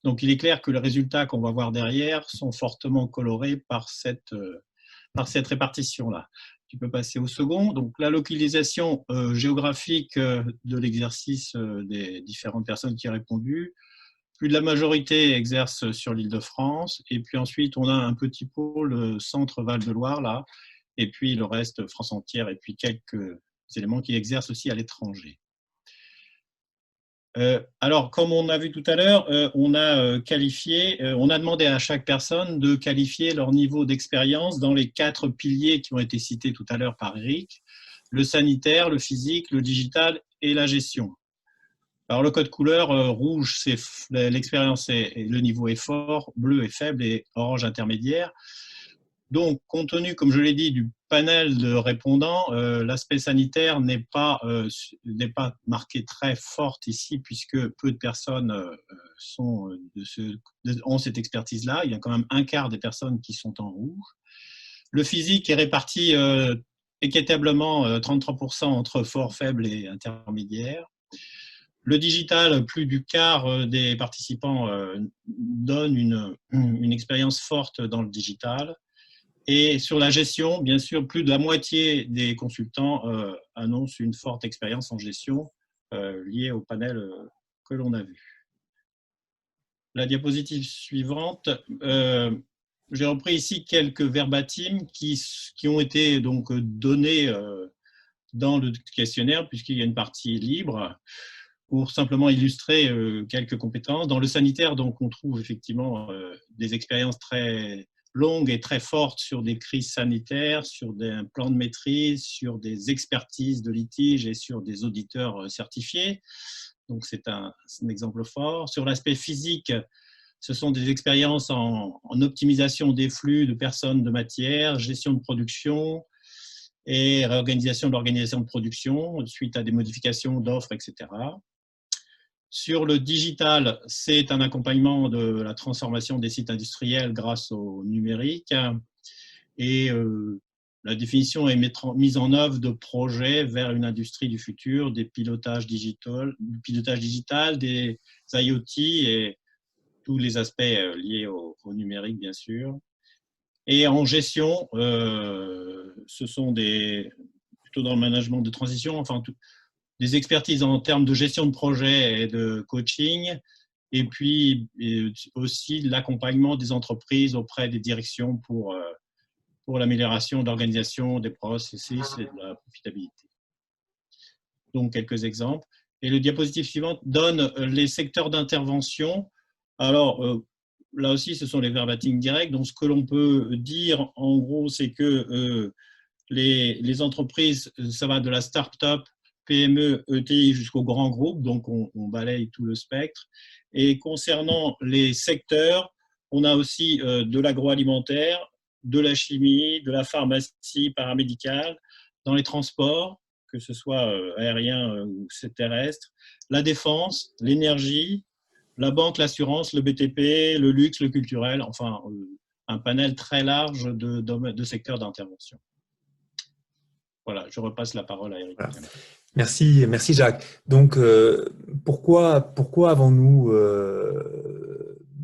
Donc, il est clair que les résultats qu'on va voir derrière sont fortement colorés par cette répartition-là. Tu peux passer au second. Donc, la localisation géographique de l'exercice des différentes personnes qui ont répondu. Plus de la majorité exerce sur l'Île-de-France. Et puis ensuite, on a un petit pôle centre-Val-de-Loire, là. Et puis le reste, France entière. Et puis quelques éléments qui exercent aussi à l'étranger. Alors, comme on a vu tout à l'heure, on a demandé à chaque personne de qualifier leur niveau d'expérience dans les 4 piliers qui ont été cités tout à l'heure par Eric, le sanitaire, le physique, le digital et la gestion. Alors, le code couleur, rouge, c'est l'expérience et le niveau est fort, bleu est faible et orange intermédiaire. Donc, compte tenu, comme je l'ai dit, du panel de répondants, l'aspect sanitaire n'est pas marqué très fort ici, puisque peu de personnes ont cette expertise-là. Il y a quand même un quart des personnes qui sont en rouge. Le physique est réparti équitablement 33% entre fort, faible et intermédiaire. Le digital, plus du quart des participants donnent une expérience forte dans le digital. Et sur la gestion, bien sûr, plus de la moitié des consultants annoncent une forte expérience en gestion liée au panel que l'on a vu. La diapositive suivante j'ai repris ici quelques verbatim qui ont été donc donnés dans le questionnaire, puisqu'il y a une partie libre, pour simplement illustrer quelques compétences. Dans le sanitaire, donc, on trouve effectivement des expériences très longues et très fortes sur des crises sanitaires, sur des plans de maîtrise, sur des expertises de litige et sur des auditeurs certifiés. Donc, c'est un exemple fort. Sur l'aspect physique, ce sont des expériences en optimisation des flux de personnes, de matières, gestion de production et réorganisation de l'organisation de production suite à des modifications d'offres, etc. Sur le digital, c'est un accompagnement de la transformation des sites industriels grâce au numérique. Et la définition est mise en œuvre de projets vers une industrie du futur, du pilotage digital, des IoT et tous les aspects liés au numérique, bien sûr. Et en gestion, ce sont plutôt dans le management de transition, enfin, des expertises en termes de gestion de projet et de coaching, et puis aussi l'accompagnement des entreprises auprès des directions pour l'amélioration de l'organisation des processus et de la profitabilité. Donc, quelques exemples. Et le diapositive suivante donne les secteurs d'intervention. Alors, là aussi, ce sont les verbatim directs. Donc, ce que l'on peut dire, en gros, c'est que les entreprises, ça va de la start-up, PME, ETI jusqu'au grand groupe. Donc, on balaye tout le spectre. Et concernant les secteurs, on a aussi de l'agroalimentaire, de la chimie, de la pharmacie paramédicale, dans les transports, que ce soit aérien ou terrestre, la défense, l'énergie, la banque, l'assurance, le BTP, le luxe, le culturel, enfin un panel très large de secteurs d'intervention. Voilà, je repasse la parole à Eric. Voilà. Merci Jacques. Donc, pourquoi avons-nous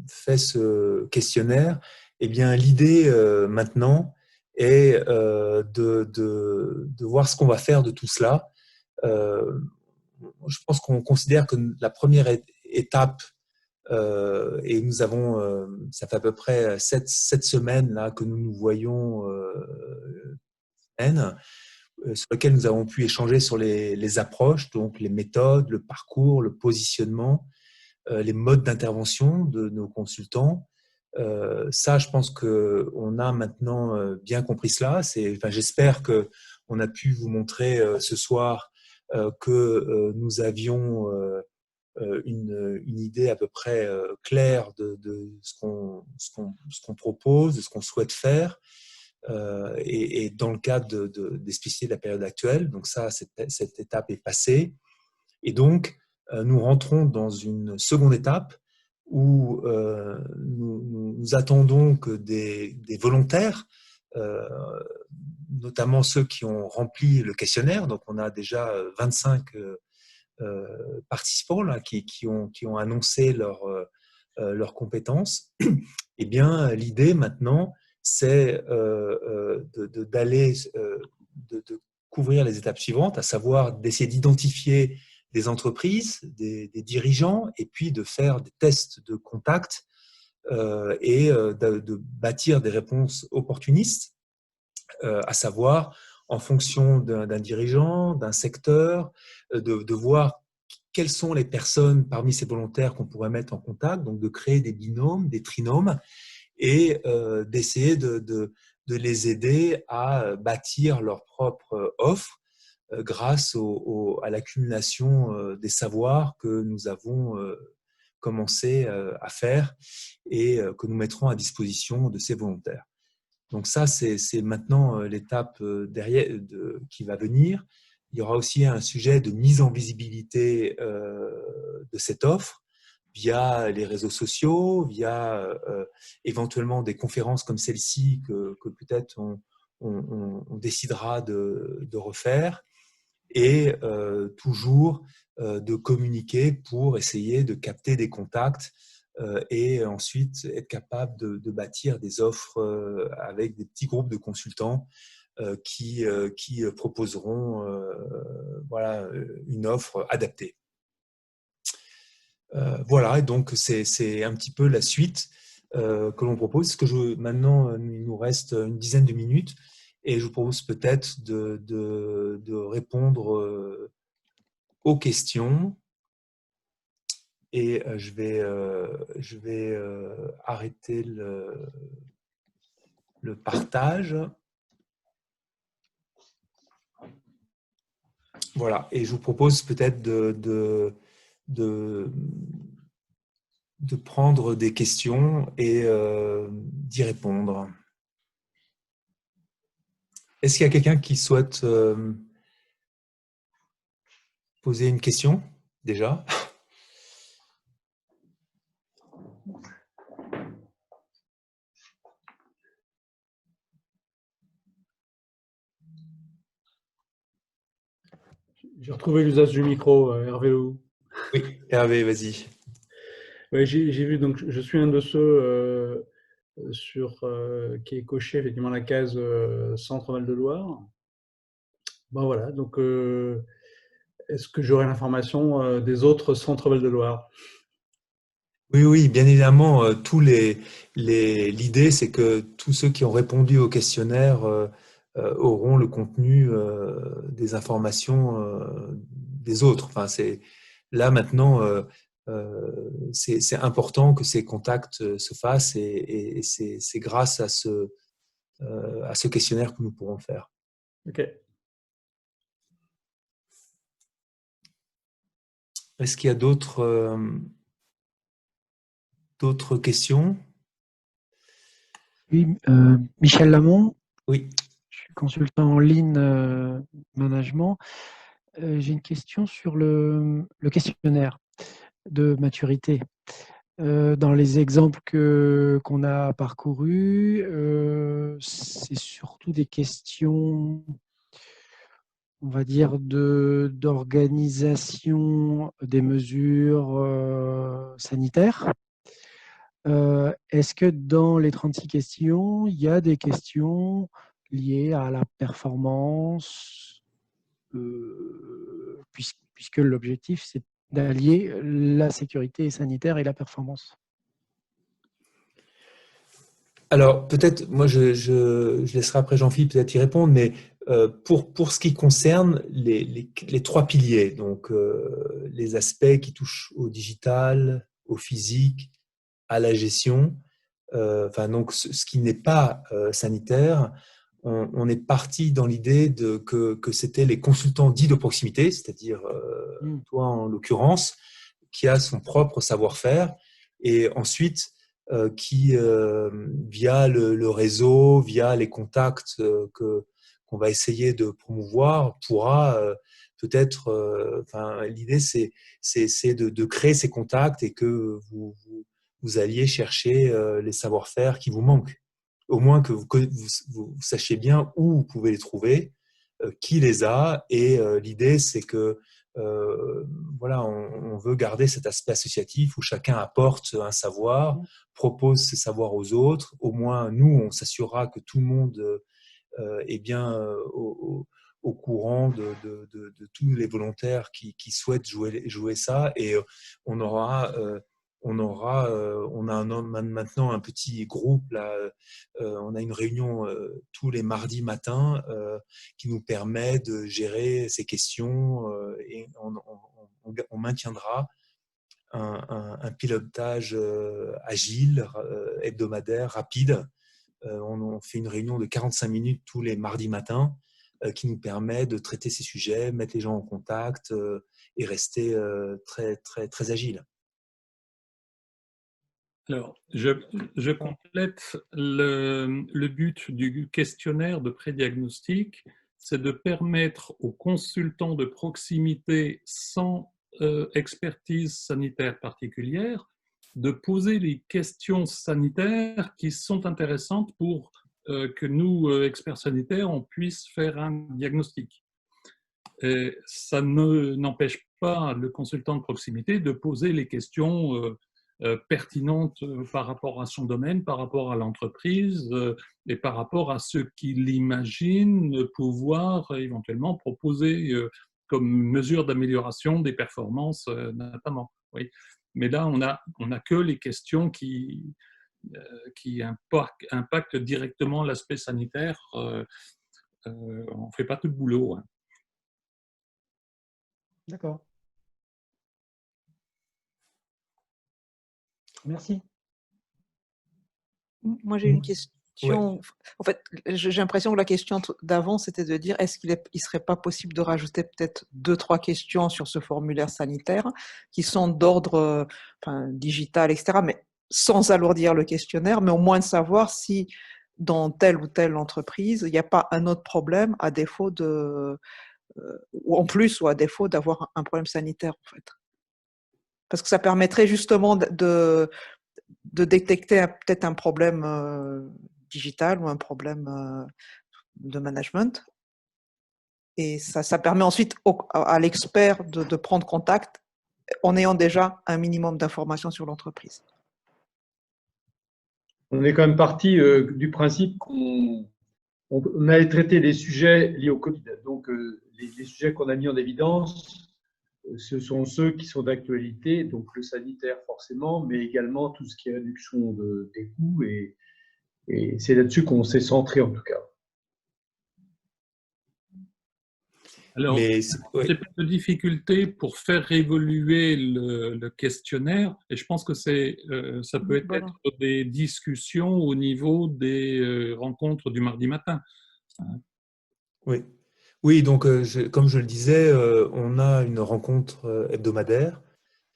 fait ce questionnaire? Eh bien, l'idée maintenant est de voir ce qu'on va faire de tout cela. Je pense qu'on considère que la première étape, et nous avons, ça fait à peu près 7 semaines là, que nous nous voyons, sur lequel nous avons pu échanger sur les approches, donc les méthodes, le parcours, le positionnement, les modes d'intervention de nos consultants. Ça, je pense qu'on a maintenant bien compris cela. J'espère qu'on a pu vous montrer ce soir que nous avions une idée à peu près claire de ce qu'on propose, de ce qu'on souhaite faire. Et dans le cadre des spécificités de la période actuelle. Donc ça, cette étape est passée. Et donc, nous rentrons dans une seconde étape où nous attendons que des volontaires, notamment ceux qui ont rempli le questionnaire, donc on a déjà 25 participants là, qui ont annoncé leurs compétences. Eh bien, l'idée maintenant, c'est de couvrir les étapes suivantes, à savoir d'essayer d'identifier des entreprises, des dirigeants, et puis de faire des tests de contact et de bâtir des réponses opportunistes, à savoir en fonction d'un dirigeant, d'un secteur, de voir quelles sont les personnes parmi ces volontaires qu'on pourrait mettre en contact, donc de créer des binômes, des trinômes, et d'essayer de les aider à bâtir leur propre offre grâce à l'accumulation des savoirs que nous avons commencé à faire et que nous mettrons à disposition de ces volontaires. Donc ça, c'est maintenant l'étape qui va venir. Il y aura aussi un sujet de mise en visibilité de cette offre via les réseaux sociaux, via éventuellement des conférences comme celle-ci que peut-être on décidera de refaire, et toujours de communiquer pour essayer de capter des contacts et ensuite être capable de bâtir des offres avec des petits groupes de consultants qui proposeront voilà, une offre adaptée. Voilà, et donc c'est un petit peu la suite. que l'on propose. Maintenant, il nous reste une dizaine de minutes et je vous propose peut-être de répondre aux questions. Et je vais arrêter le partage. Voilà, et je vous propose peut-être de prendre des questions et d'y répondre. Est-ce qu'il y a quelqu'un qui souhaite poser une question déjà? J'ai retrouvé l'usage du micro, Hervé Lou. Oui, Hervé, vas-y. Ouais, j'ai vu, donc je suis un de ceux qui est coché effectivement la case Centre Val de Loire. Bon voilà, donc est-ce que j'aurai l'information des autres centres Val de Loire? Oui, bien évidemment, l'idée, c'est que tous ceux qui ont répondu au questionnaire auront le contenu des informations des autres. Enfin, là maintenant, c'est important que ces contacts se fassent et c'est grâce à ce questionnaire que nous pourrons le faire. Ok. Est-ce qu'il y a d'autres questions? Oui, Michel Lamont. Oui. Je suis consultant en ligne management. J'ai une question sur le questionnaire de maturité. Dans les exemples qu'on a parcourus, c'est surtout des questions, on va dire, d'organisation des mesures sanitaires. Est-ce que dans les 36 questions, il y a des questions liées à la performance, puisque l'objectif, c'est d'allier la sécurité sanitaire et la performance? Alors, peut-être, moi, je laisserai après Jean-Philippe peut-être y répondre, mais pour ce qui concerne les 3 piliers, donc les aspects qui touchent au digital, au physique, à la gestion, donc ce qui n'est pas sanitaire, on est parti dans l'idée que c'était les consultants dits de proximité, c'est-à-dire toi en l'occurrence, qui a son propre savoir-faire, et ensuite qui, via le réseau, via les contacts qu'on va essayer de promouvoir, pourra peut-être, l'idée c'est de créer ces contacts et que vous alliez chercher les savoir-faire qui vous manquent. Au moins que vous sachiez bien où vous pouvez les trouver, qui les a, et l'idée c'est que voilà, on veut garder cet aspect associatif où chacun apporte un savoir, propose ses savoirs aux autres. Au moins, nous, on s'assurera que tout le monde est bien au courant de tous les volontaires qui souhaitent jouer ça. Et on a maintenant un petit groupe là. On a une réunion tous les mardis matins qui nous permet de gérer ces questions et on maintiendra un pilotage agile, hebdomadaire, rapide. On fait une réunion de 45 minutes tous les mardis matins qui nous permet de traiter ces sujets, mettre les gens en contact et rester très, très, très agile. Alors, je complète le but du questionnaire de prédiagnostic, c'est de permettre aux consultants de proximité sans expertise sanitaire particulière de poser les questions sanitaires qui sont intéressantes pour que nous, experts sanitaires, on puisse faire un diagnostic. Et ça n'empêche pas le consultant de proximité de poser les questions pertinentes par rapport à son domaine, par rapport à l'entreprise et par rapport à ce qu'il imagine pouvoir éventuellement proposer comme mesure d'amélioration des performances notamment. Oui. Mais là, on a que les questions qui impactent directement l'aspect sanitaire, on ne fait pas tout le boulot. Hein. D'accord. Merci. Moi, j'ai une question. Ouais. En fait, j'ai l'impression que la question d'avant, c'était de dire est-ce qu'il ne serait pas possible de rajouter peut-être 2-3 questions sur ce formulaire sanitaire qui sont d'ordre digital, etc., mais sans alourdir le questionnaire, mais au moins de savoir si dans telle ou telle entreprise, il n'y a pas un autre problème à défaut de, ou en plus ou à défaut d'avoir un problème sanitaire, en fait. Parce que ça permettrait justement de détecter peut-être un problème digital ou un problème de management. Et ça permet ensuite à l'expert de prendre contact en ayant déjà un minimum d'informations sur l'entreprise. On est quand même parti du principe qu'on allait traiter les sujets liés au Covid. Donc, les sujets qu'on a mis en évidence, ce sont ceux qui sont d'actualité, donc le sanitaire forcément, mais également tout ce qui est réduction des coûts. Et c'est là-dessus qu'on s'est centré en tout cas. Alors, j'ai pas de difficulté pour faire évoluer le questionnaire, et je pense que ça peut être des discussions au niveau des rencontres du mardi matin. Oui. Oui, donc comme je le disais, on a une rencontre hebdomadaire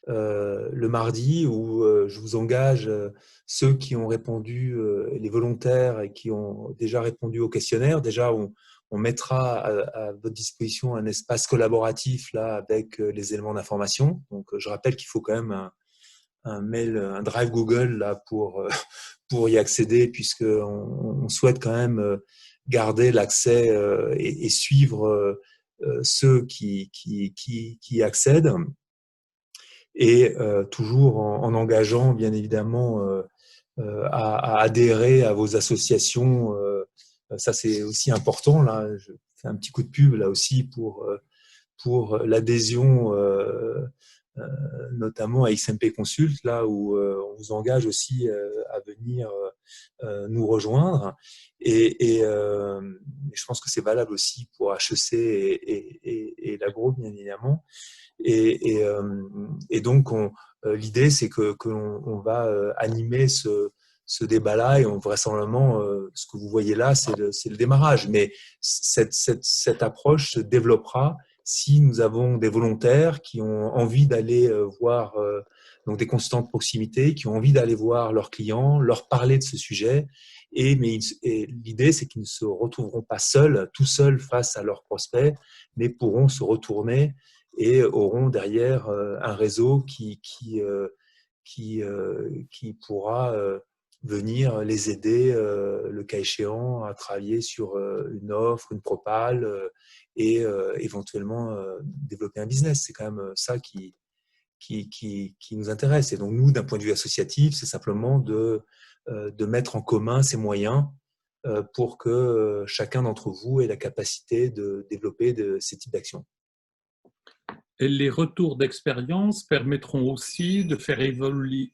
le mardi où je vous engage, ceux qui ont répondu, les volontaires et qui ont déjà répondu au questionnaire, déjà on mettra à votre disposition un espace collaboratif là avec les éléments d'information. Donc je rappelle qu'il faut quand même un mail, un drive Google là pour y accéder, puisque on souhaite quand même garder l'accès et suivre ceux qui y accèdent, et toujours en engageant bien évidemment à adhérer à vos associations. Ça c'est aussi important là. Je fais un petit coup de pub là aussi pour l'adhésion, notamment à XMP Consult, là où on vous engage aussi à venir nous rejoindre. Et je pense que c'est valable aussi pour HEC et l'agro, bien évidemment. Et donc, l'idée, c'est qu'on va animer ce débat-là, et vraisemblablement, ce que vous voyez là, c'est le démarrage. Mais cette approche se développera si nous avons des volontaires qui ont envie d'aller voir donc des consultants de proximité, qui ont envie d'aller voir leurs clients, leur parler de ce sujet. Et l'idée, c'est qu'ils ne se retrouveront pas tout seuls face à leurs prospects, mais pourront se retourner et auront derrière un réseau qui pourra venir les aider, le cas échéant, à travailler sur une offre, une propale, et éventuellement développer un business. C'est quand même ça qui nous intéresse. Et donc, nous, d'un point de vue associatif, c'est simplement de mettre en commun ces moyens pour que chacun d'entre vous ait la capacité de développer ces types d'actions. Et les retours d'expérience permettront aussi de faire évoluer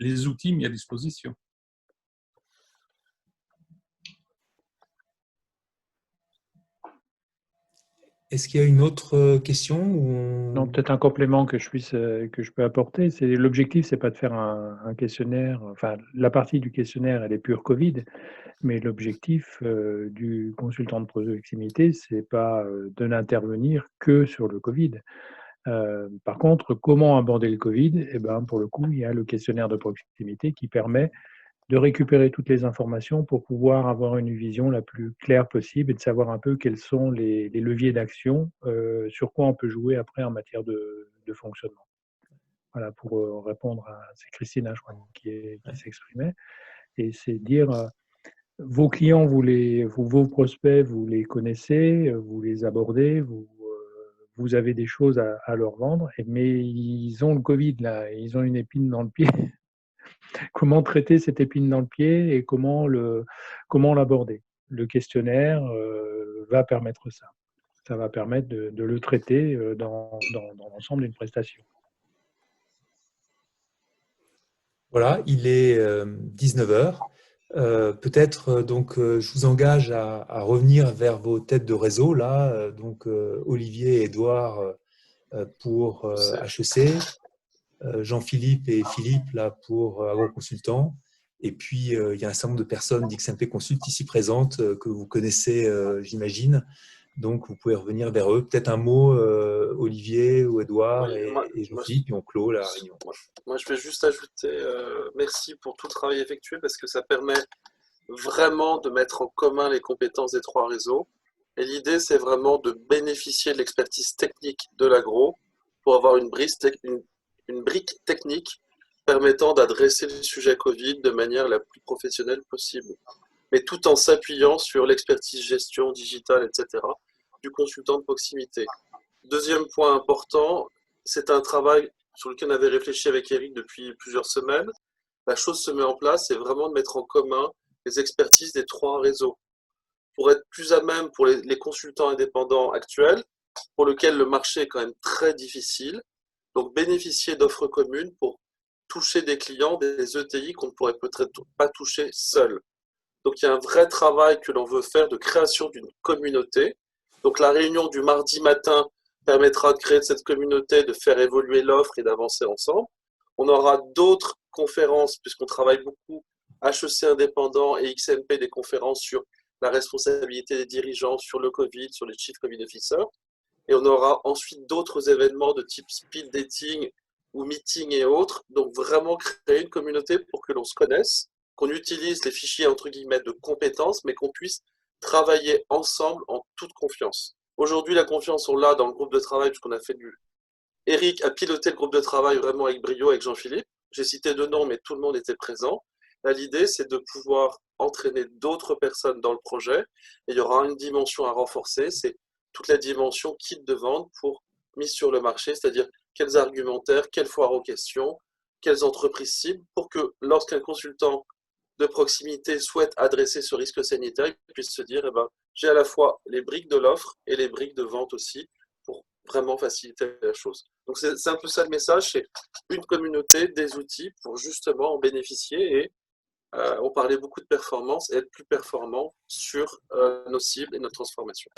les outils mis à disposition. Est-ce qu'il y a une autre question Non, peut-être un complément que je peux apporter. C'est l'objectif, c'est pas de faire un questionnaire. Enfin, la partie du questionnaire, elle est pure Covid, mais l'objectif du consultant de proximité, c'est pas de n'intervenir que sur le Covid. Par contre, comment aborder le Covid? Eh ben, pour le coup, il y a le questionnaire de proximité qui permet de récupérer toutes les informations pour pouvoir avoir une vision la plus claire possible et de savoir un peu quels sont les leviers d'action, sur quoi on peut jouer après en matière de fonctionnement. Voilà, pour répondre à c'est Christina, je crois, qui s'exprimait. Et c'est dire, vos clients, vos prospects, vous les connaissez, vous les abordez, vous avez des choses à leur vendre, mais ils ont le Covid, là, ils ont une épine dans le pied. Comment traiter cette épine dans le pied et comment l'aborder. Le questionnaire va permettre ça. Ça va permettre de le traiter dans l'ensemble d'une prestation. Voilà, il est 19 heures. Peut-être donc je vous engage à revenir vers vos têtes de réseau là, donc Olivier et Édouard pour HEC, Jean-Philippe et Philippe là pour AgroConsultant. Et puis il y a un certain nombre de personnes d'XMP Consult ici présentes que vous connaissez, j'imagine. Donc vous pouvez revenir vers eux. Peut-être un mot, Olivier ou Édouard Oui, et Jean-Philippe, puis on clôt la réunion. moi, je vais juste ajouter merci pour tout le travail effectué parce que ça permet vraiment de mettre en commun les compétences des 3 réseaux. Et l'idée, c'est vraiment de bénéficier de l'expertise technique de l'agro pour avoir une brique technique permettant d'adresser le sujet Covid de manière la plus professionnelle possible, mais tout en s'appuyant sur l'expertise gestion digitale, etc., du consultant de proximité. Deuxième point important, c'est un travail sur lequel on avait réfléchi avec Eric depuis plusieurs semaines. La chose se met en place, c'est vraiment de mettre en commun les expertises des 3 réseaux pour être plus à même pour les consultants indépendants actuels, pour lesquels le marché est quand même très difficile. Donc bénéficier d'offres communes pour toucher des clients, des ETI qu'on ne pourrait peut-être pas toucher seul. Donc il y a un vrai travail que l'on veut faire de création d'une communauté. Donc la réunion du mardi matin permettra de créer cette communauté, de faire évoluer l'offre et d'avancer ensemble. On aura d'autres conférences, puisqu'on travaille beaucoup, HEC indépendant et XMP, des conférences sur la responsabilité des dirigeants, sur le Covid, sur les Chief Covid Officers. Et on aura ensuite d'autres événements de type speed dating ou meeting et autres. Donc vraiment créer une communauté pour que l'on se connaisse, qu'on utilise les fichiers entre guillemets de compétences, mais qu'on puisse travailler ensemble en toute confiance. Aujourd'hui, la confiance, on l'a dans le groupe de travail, puisqu'on a fait du... Eric a piloté le groupe de travail vraiment avec brio, avec Jean-Philippe. J'ai cité 2 noms, mais tout le monde était présent. Là, l'idée, c'est de pouvoir entraîner d'autres personnes dans le projet. Et il y aura une dimension à renforcer, c'est toute la dimension kit de vente pour mise sur le marché, c'est-à-dire quels argumentaires, quelles foires aux questions, quelles entreprises cibles, pour que lorsqu'un consultant de proximité souhaite adresser ce risque sanitaire, il puisse se dire, eh ben, j'ai à la fois les briques de l'offre et les briques de vente aussi, pour vraiment faciliter la chose. Donc c'est un peu ça le message, c'est une communauté, des outils pour justement en bénéficier et on parlait beaucoup de performance et être plus performant sur nos cibles et notre transformation.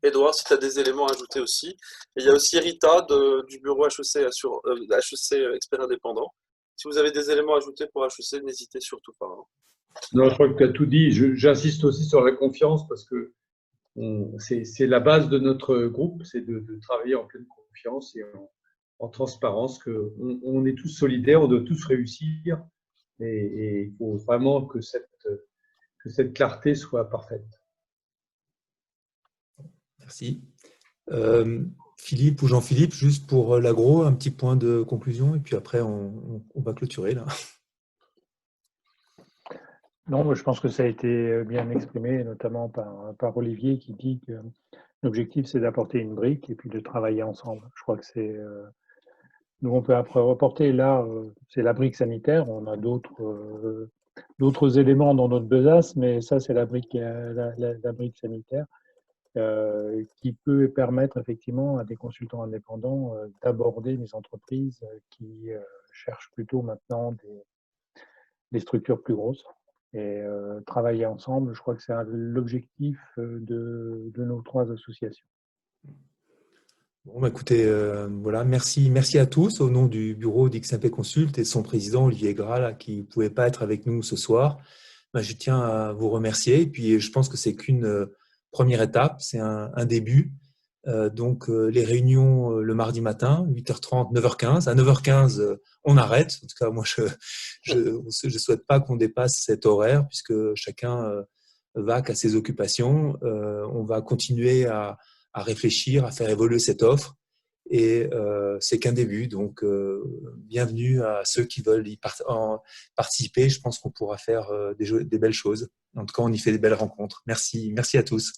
Edouard, si tu as des éléments à ajouter aussi. Et il y a aussi Rita du bureau HEC, HEC Expert Indépendant. Si vous avez des éléments à ajouter pour HEC, n'hésitez surtout pas. Non, je crois que tu as tout dit. J'insiste aussi sur la confiance parce que c'est la base de notre groupe, c'est de travailler en pleine confiance et en transparence, qu'on est tous solidaires, on doit tous réussir et il faut vraiment que cette clarté soit parfaite. Merci. Philippe ou Jean-Philippe, juste pour l'agro, un petit point de conclusion et puis après on va clôturer là. Non, je pense que ça a été bien exprimé, notamment par Olivier qui dit que l'objectif c'est d'apporter une brique et puis de travailler ensemble. Je crois que c'est nous on peut après reporter là, c'est la brique sanitaire. On a d'autres éléments dans notre besace, mais ça c'est la brique sanitaire. Qui peut permettre effectivement à des consultants indépendants d'aborder des entreprises qui cherchent plutôt maintenant des structures plus grosses. Et travailler ensemble, je crois que c'est l'objectif de nos 3 associations. Bon, bah, écoutez, voilà, merci à tous au nom du bureau d'XMP Consult et de son président Olivier Gras qui ne pouvait pas être avec nous ce soir. Bah, je tiens à vous remercier et puis je pense que c'est qu'une première étape, c'est un début. Donc, les réunions le mardi matin, 8h30, 9h15. À 9h15, on arrête. En tout cas, moi, je souhaite pas qu'on dépasse cet horaire puisque chacun va qu'à ses occupations. On va continuer à réfléchir, à faire évoluer cette offre. Et c'est qu'un début. Donc, bienvenue à ceux qui veulent y participer. Je pense qu'on pourra faire des belles choses. En tout cas, on y fait des belles rencontres. Merci à tous.